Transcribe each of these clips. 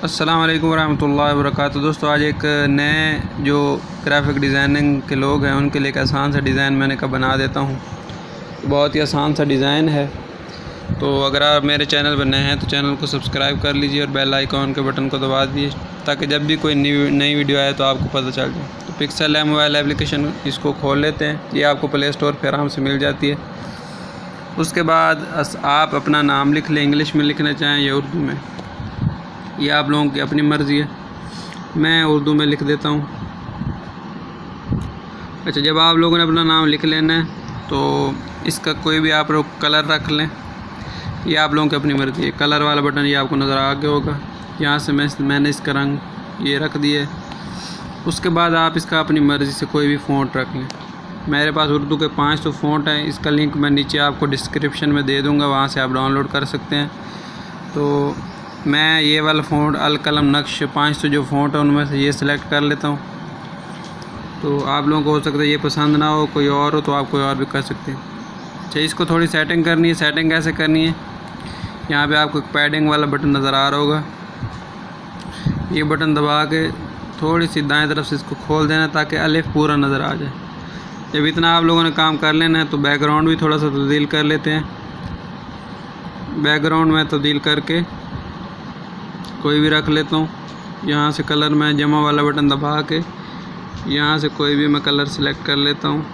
अस्सलाम वालेकुम वरहमतुल्लाहि वबरकातुहू। दोस्तों, आज एक नए जो ग्राफिक डिज़ाइनिंग के लोग हैं उनके लिए एक आसान सा डिज़ाइन मैंने कहा बना देता हूँ। बहुत ही आसान सा डिज़ाइन है। तो अगर आप मेरे चैनल पर नए हैं तो चैनल को सब्सक्राइब कर लीजिए और बेल आइकॉन के बटन को दबा दीजिए ताकि जब भी कोई नई वीडियो आए तो आपको पता चल जाए। तो पिक्सल है मोबाइल एप्लीकेशन, इसको खोल लेते हैं। ये आपको प्ले स्टोर पर आराम से मिल जाती है। उसके बाद आप अपना नाम लिख लें, इंग्लिश में लिखना चाहें या उर्दू में, ये आप लोगों की अपनी मर्ज़ी है। मैं उर्दू में लिख देता हूँ। अच्छा, जब आप लोगों ने अपना नाम लिख लेना है तो इसका कोई भी आप लोग कलर रख लें, ये आप लोगों की अपनी मर्ज़ी है। कलर वाला बटन ये आपको नज़र आ गया होगा। यहाँ से मैंने इसका रंग ये रख दिए। उसके बाद आप इसका अपनी मर्ज़ी से कोई भी फ़ॉन्ट रख लें। मेरे पास उर्दू के 500 फ़ॉन्ट हैं। इसका लिंक मैं नीचे आपको डिस्क्रिप्शन में दे दूँगा, वहाँ से आप डाउनलोड कर सकते हैं। तो मैं ये वाला फ़ॉन्ट अल कलम नक्श 500 जो फ़ॉन्ट है उनमें से ये सिलेक्ट कर लेता हूँ। तो आप लोगों को हो सकता है ये पसंद ना हो, कोई और हो तो आप कोई और भी कर सकते हैं। अच्छा, इसको थोड़ी सेटिंग करनी है। सेटिंग कैसे करनी है, यहाँ पे आपको एक पैडिंग वाला बटन नज़र आ रहा होगा। ये बटन दबा के थोड़ी सी दाएं तरफ से इसको खोल देना ताकि अलिफ पूरा नज़र आ जाए। जब इतना आप लोगों ने काम कर लेना है तो बैकग्राउंड भी थोड़ा सा तब्दील कर लेते हैं। बैकग्राउंड में तब्दील करके कोई भी रख लेता हूँ। यहाँ से कलर में जमा वाला बटन दबा के यहाँ से कोई भी मैं कलर सेलेक्ट कर लेता हूँ।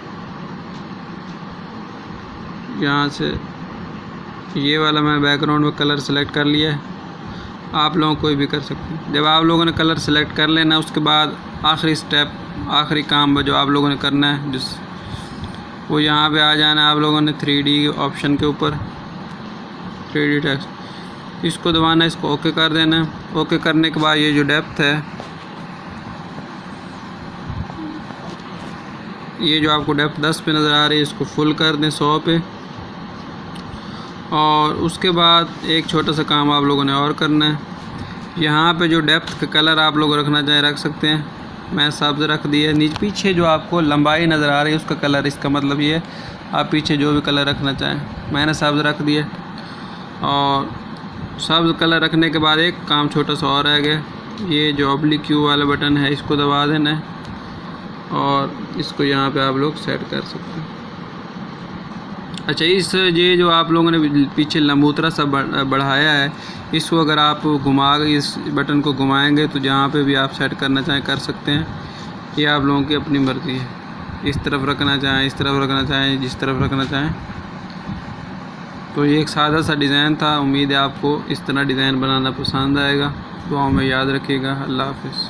यहाँ से ये वाला मैं बैकग्राउंड में कलर सेलेक्ट कर लिया है। आप लोग कोई भी कर सकते हैं। जब आप लोगों ने कलर सेलेक्ट कर लेना उसके बाद आखिरी स्टेप, आखिरी काम जो आप लोगों ने करना है वो यहाँ पे आ जाना है। आप लोगों ने 3D ऑप्शन के ऊपर 3D टेक्स्ट इसको दबाना, इसको ओके कर देना। ओके करने के बाद ये जो डेप्थ है, ये जो आपको डेप्थ 10 पे नज़र आ रही है, इसको फुल कर दें 100 पे। और उसके बाद एक छोटा सा काम आप लोगों ने और करना है। यहाँ पे जो डेप्थ का कलर आप लोग रखना चाहें रख सकते हैं। मैं सब्ज़ रख दिया। नीचे पीछे जो आपको लंबाई नज़र आ रही है उसका कलर, इसका मतलब ये आप पीछे जो भी कलर रखना चाहें। मैंने सब्ज़ रख दिया। और सब्ज़ कलर रखने के बाद एक काम छोटा सा और रह गया। ये जो ऑब्लिक क्यू वाला बटन है इसको दबा देना है और इसको यहाँ पे आप लोग सेट कर सकते हैं। अच्छा, ये जो आप लोगों ने पीछे लंबूतरा सा बढ़ाया है, इसको अगर आप इस बटन को घुमाएंगे तो जहाँ पे भी आप सेट करना चाहें कर सकते हैं। ये आप लोगों की अपनी मर्ज़ी है। इस तरफ रखना चाहें, इस तरफ रखना चाहें, जिस तरफ रखना चाहें। तो ये एक सादा सा डिज़ाइन था। उम्मीद है आपको इस तरह डिज़ाइन बनाना पसंद आएगा। दुआओं में याद रखिएगा। अल्लाह हाफ़िज़।